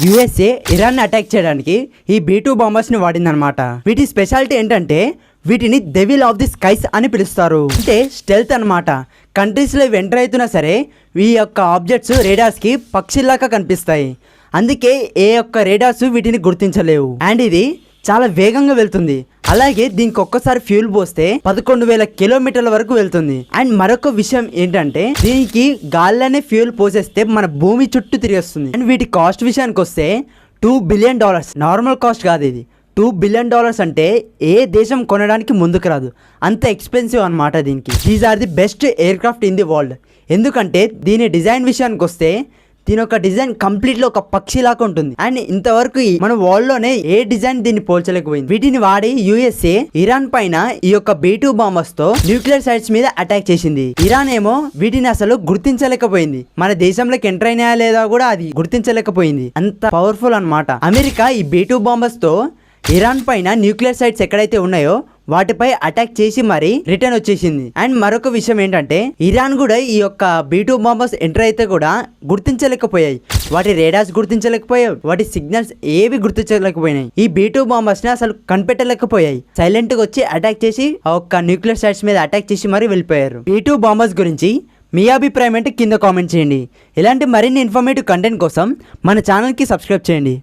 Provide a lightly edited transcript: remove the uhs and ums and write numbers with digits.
USA Iran ని attack చేయడానికి ఈ B2 బాంబర్స్ ని వాడిందనమాట. వీటి స్పెషాలిటీ ఏంటంటే వీటిని డెవిల్ ఆఫ్ ది స్కైస్ అని పిలుస్తారు. అంటే స్టెల్త్ అనమాట. కంట్రీస్ లో ఎంటర్ అవుతున్నా సరే ఈ యొక్క ఆబ్జెక్ట్స్ రేడార్స్ కి పక్షిల్లాగా కనిపిస్తాయి. అందుకే ఏ యొక్క రేడార్స్ వీటిని గుర్తించలేవు. అండ్ ఇది చాలా వేగంగా వెళ్తుంది. అలాగే దీనికి ఒక్కసారి ఫ్యూల్ పోస్తే 11,000 కిలోమీటర్ల వరకు వెళ్తుంది. అండ్ మరొక విషయం ఏంటంటే దీనికి గాల్లోనే ఫ్యూల్ పోసేస్తే మన భూమి చుట్టూ తిరిగేస్తుంది. అండ్ వీటి కాస్ట్ విషయానికి వస్తే $2 బిలియన్. నార్మల్ కాస్ట్ కాదు ఇది. $2 బిలియన్ అంటే ఏ దేశం కొనడానికి ముందుకు రాదు. అంత ఎక్స్పెన్సివ్ అనమాట దీనికి. These are the best aircraft in the world. ఎందుకంటే దీని డిజైన్ విషయానికి వస్తే దీని యొక్క డిజైన్ కంప్లీట్లీ ఒక పక్షిలాగా ఉంటుంది. అండ్ ఇంతవరకు మన వరల్డ్ లోనే ఏ డిజైన్ దీన్ని పోల్చలేకపోయింది. వీటిని వాడి యుఎస్ఏ ఇరాన్ పైన ఈ యొక్క B2 బాంబర్స్ తో న్యూక్లియర్ సైట్స్ మీద అటాక్ చేసింది. ఇరాన్ ఏమో వీటిని అసలు గుర్తించలేకపోయింది. మన దేశంలోకి ఎంటర్ అయినా లేదా కూడా అది గుర్తించలేకపోయింది. అంత పవర్ఫుల్ అనమాట. అమెరికా ఈ B2 బాంబర్స్ తో ఇరాన్ పైన న్యూక్లియర్ సైట్స్ ఎక్కడైతే ఉన్నాయో వాటిపై అటాక్ చేసి మరి రిటర్న్ వచ్చేసింది. అండ్ మరొక విషయం ఏంటంటే ఇరాన్ కూడా ఈ యొక్క B2 బాంబర్స్ ఎంటర్ అయితే కూడా గుర్తించలేకపోయాయి. వాటి రేడార్స్ గుర్తించలేకపోయాయి. వాటి సిగ్నల్స్ ఏవి గుర్తించలేకపోయినాయి. ఈ B2 బాంబర్స్ ని అసలు కనిపెట్టలేకపోయాయి. సైలెంట్ గా వచ్చి అటాక్ చేసి ఆ ఒక్క న్యూక్లియర్ సైట్స్ మీద అటాక్ చేసి మరి వెళ్ళిపోయారు. B2 బాంబర్స్ గురించి మీ అభిప్రాయం అంటే కింద కామెంట్ చేయండి. ఇలాంటి మరిన్ని ఇన్ఫర్మేటివ్ కంటెంట్ కోసం మన ఛానల్కి సబ్స్క్రైబ్ చేయండి.